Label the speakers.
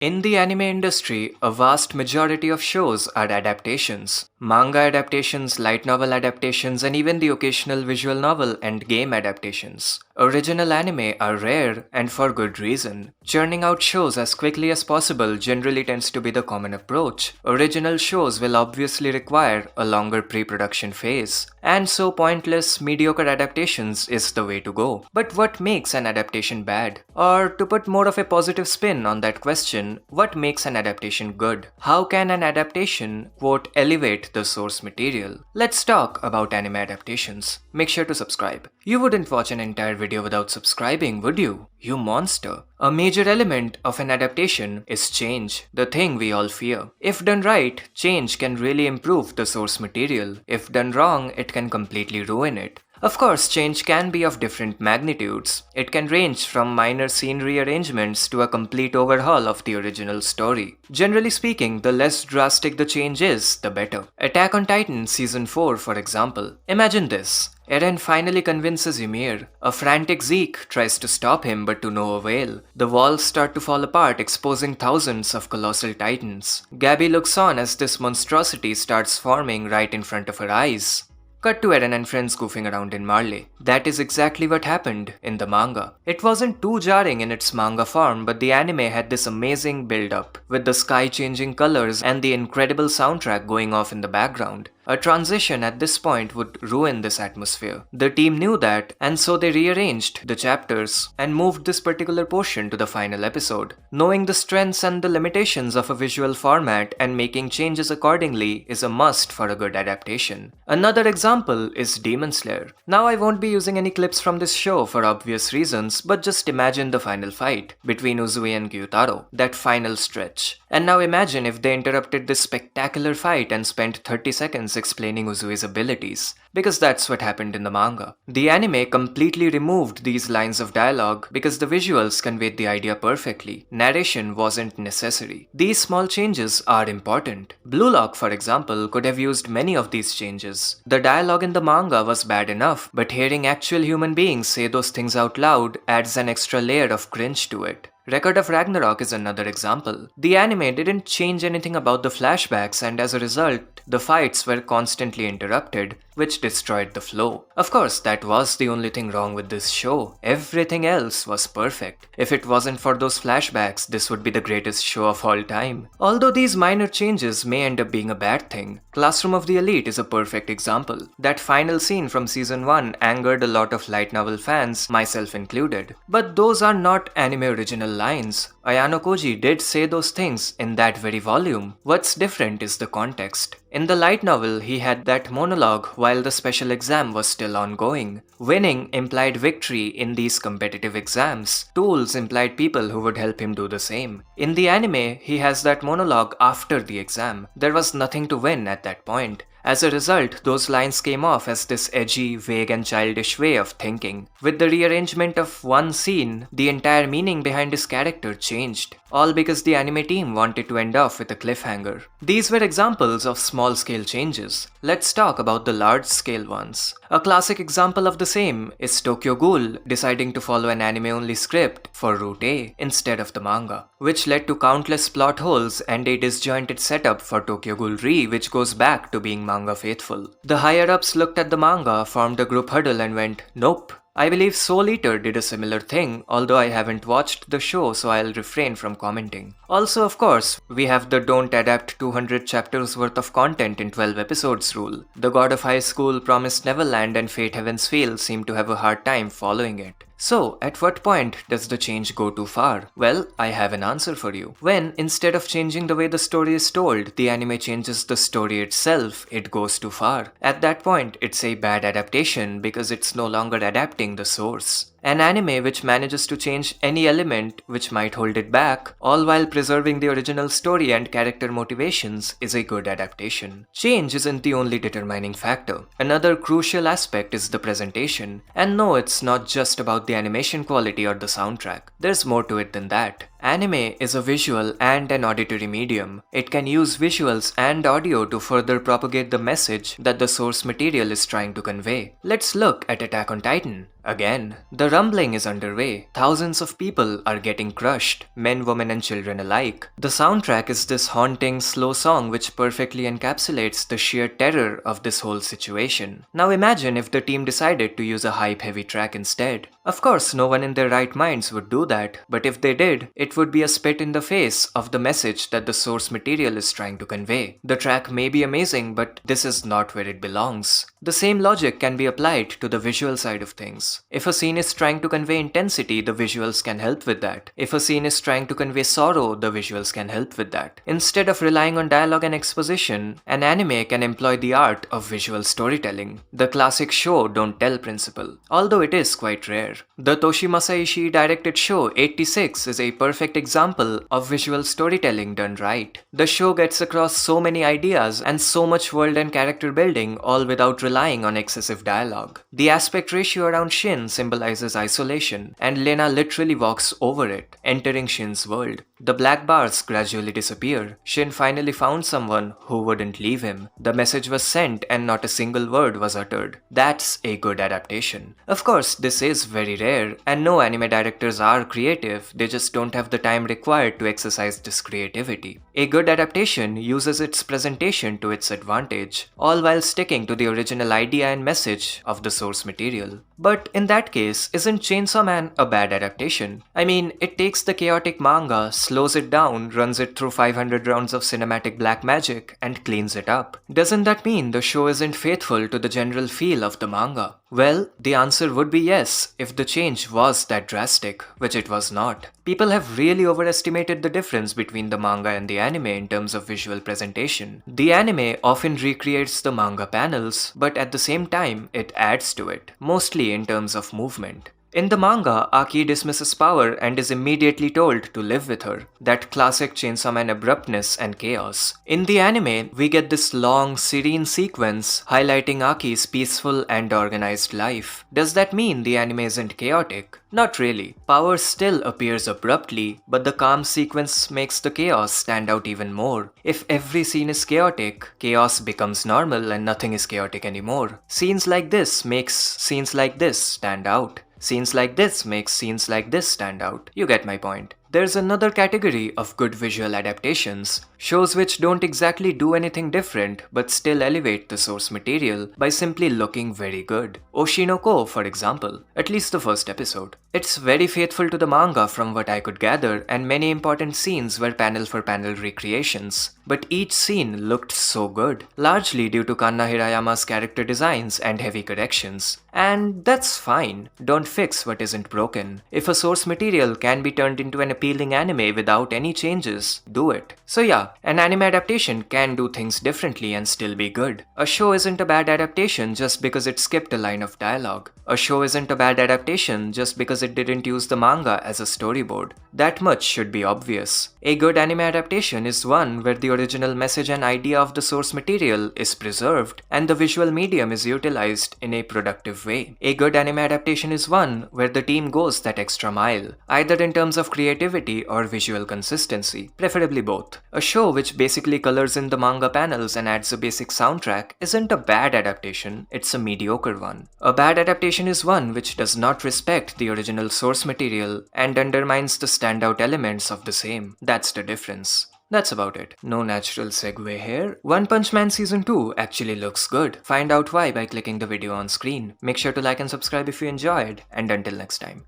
Speaker 1: In the anime industry, a vast majority of shows are adaptations. Manga adaptations, light novel adaptations, and even the occasional visual novel and game adaptations. Original anime are rare, and for good reason. Churning out shows as quickly as possible generally tends to be the common approach. Original shows will obviously require a longer pre-production phase, and so pointless, mediocre adaptations is the way to go. But what makes an adaptation bad? Or to put more of a positive spin on that question, what makes an adaptation good? How can an adaptation, quote, elevate the source material? Let's talk about anime adaptations. Make sure to subscribe. You wouldn't watch an entire video without subscribing, would you? You monster. A major element of an adaptation is change, the thing we all fear. If done right, change can really improve the source material. If done wrong, it can completely ruin it. Of course, change can be of different magnitudes. It can range from minor scene rearrangements to a complete overhaul of the original story. Generally speaking, the less drastic the change is, the better. Attack on Titan Season 4, for example. Imagine this. Eren finally convinces Ymir. A frantic Zeke tries to stop him but to no avail. The walls start to fall apart, exposing thousands of colossal titans. Gabby looks on as this monstrosity starts forming right in front of her eyes. Cut to Eren and friends goofing around in Marley. That is exactly what happened in the manga. It wasn't too jarring in its manga form, but the anime had this amazing build-up, with the sky-changing colors and the incredible soundtrack going off in the background. A transition at this point would ruin this atmosphere. The team knew that, and so they rearranged the chapters and moved this particular portion to the final episode. Knowing the strengths and the limitations of a visual format and making changes accordingly is a must for a good adaptation. Another example is Demon Slayer. Now I won't be using any clips from this show for obvious reasons, but just imagine the final fight between Uzui and Gyutaro, that final stretch. And now imagine if they interrupted this spectacular fight and spent 30 seconds explaining Uzui's abilities, because that's what happened in the manga. The anime completely removed these lines of dialogue because the visuals conveyed the idea perfectly. Narration wasn't necessary. These small changes are important. Bluelock, for example, could have used many of these changes. The dialogue in the manga was bad enough, but hearing actual human beings say those things out loud adds an extra layer of cringe to it. Record of Ragnarok is another example. The anime didn't change anything about the flashbacks, and as a result, the fights were constantly interrupted, which destroyed the flow. Of course, that was the only thing wrong with this show. Everything else was perfect. If it wasn't for those flashbacks, this would be the greatest show of all time. Although these minor changes may end up being a bad thing, Classroom of the Elite is a perfect example. That final scene from Season 1 angered a lot of light novel fans, myself included. But those are not anime original lines. Ayano Koji did say those things in that very volume. What's different is the context. In the light novel, he had that monologue while the special exam was still ongoing. Winning implied victory in these competitive exams. Tools implied people who would help him do the same. In the anime, he has that monologue after the exam. There was nothing to win at that point. As a result, those lines came off as this edgy, vague and childish way of thinking. With the rearrangement of one scene, the entire meaning behind his character changed. All because the anime team wanted to end off with a cliffhanger. These were examples of small-scale changes. Let's talk about the large-scale ones. A classic example of the same is Tokyoghoul deciding to follow an anime-only script for Route A instead of the manga, which led to countless plot holes and a disjointed setup for Tokyoghoul Re, which goes back to being manga faithful. The higher-ups looked at the manga, formed a group huddle and went, "Nope." I believe Soul Eater did a similar thing, although I haven't watched the show, so I'll refrain from commenting. Also, of course, we have the don't adapt 200 chapters worth of content in 12 episodes rule. The God of High School, Promised Neverland and Fate Heaven's Feel seem to have a hard time following it. So, at what point does the change go too far? Well, I have an answer for you. When, instead of changing the way the story is told, the anime changes the story itself, it goes too far. At that point, it's a bad adaptation because it's no longer adapting the source. An anime which manages to change any element which might hold it back, all while preserving the original story and character motivations, is a good adaptation. Change isn't the only determining factor. Another crucial aspect is the presentation. And no, it's not just about the animation quality or the soundtrack. There's more to it than that. Anime is a visual and an auditory medium. It can use visuals and audio to further propagate the message that the source material is trying to convey. Let's look at Attack on Titan. Again, the rumbling is underway. Thousands of people are getting crushed, men, women and children alike. The soundtrack is this haunting, slow song which perfectly encapsulates the sheer terror of this whole situation. Now imagine if the team decided to use a hype-heavy track instead. Of course, no one in their right minds would do that, but if they did, it would be a spit in the face of the message that the source material is trying to convey. The track may be amazing, but this is not where it belongs. The same logic can be applied to the visual side of things. If a scene is trying to convey intensity, the visuals can help with that. If a scene is trying to convey sorrow, the visuals can help with that. Instead of relying on dialogue and exposition, an anime can employ the art of visual storytelling. The classic show don't tell principle, although it is quite rare. The Toshimasa Ishii directed show 86 is a perfect example of visual storytelling done right. The show gets across so many ideas and so much world and character building, all without relying on excessive dialogue. The aspect ratio around Shin symbolizes isolation, and Lena literally walks over it, entering Shin's world. The black bars gradually disappear. Shin finally found someone who wouldn't leave him. The message was sent and not a single word was uttered. That's a good adaptation. Of course, this is very rare, and no anime directors are creative, they just don't have the time required to exercise this creativity. A good adaptation uses its presentation to its advantage, all while sticking to the original idea and message of the source material. But in that case, isn't Chainsaw Man a bad adaptation? I mean, it takes the chaotic manga, slows it down, runs it through 500 rounds of cinematic black magic, and cleans it up. Doesn't that mean the show isn't faithful to the general feel of the manga? Well, the answer would be yes, if the change was that drastic, which it was not. People have really overestimated the difference between the manga and the anime in terms of visual presentation. The anime often recreates the manga panels, but at the same time, it adds to it, mostly in terms of movement. In the manga, Aki dismisses power and is immediately told to live with her, that classic Chainsaw Man abruptness and chaos. In the anime, we get this long, serene sequence highlighting Aki's peaceful and organized life. Does that mean the anime isn't chaotic? Not really. Power still appears abruptly, but the calm sequence makes the chaos stand out even more. If every scene is chaotic, chaos becomes normal and nothing is chaotic anymore. Scenes like this makes scenes like this stand out. Scenes like this makes scenes like this stand out. You get my point. There's another category of good visual adaptations, shows which don't exactly do anything different but still elevate the source material by simply looking very good. Oshinoko, for example, at least the first episode. It's very faithful to the manga from what I could gather, and many important scenes were panel for panel recreations. But each scene looked so good, largely due to Kanna Hirayama's character designs and heavy corrections. And that's fine, don't fix what isn't broken. If a source material can be turned into an appealing anime without any changes, do it. So yeah, an anime adaptation can do things differently and still be good. A show isn't a bad adaptation just because it skipped a line of dialogue. A show isn't a bad adaptation just because it didn't use the manga as a storyboard. That much should be obvious. A good anime adaptation is one where the original message and idea of the source material is preserved and the visual medium is utilized in a productive way. A good anime adaptation is one where the team goes that extra mile, either in terms of creativity or visual consistency, preferably both. A show which basically colors in the manga panels and adds a basic soundtrack isn't a bad adaptation, it's a mediocre one. A bad adaptation is one which does not respect the original source material and undermines the standout elements of the same. That's the difference. That's about it. No natural segue here. One Punch Man Season 2 actually looks good. Find out why by clicking the video on screen. Make sure to like and subscribe if you enjoyed, and until next time.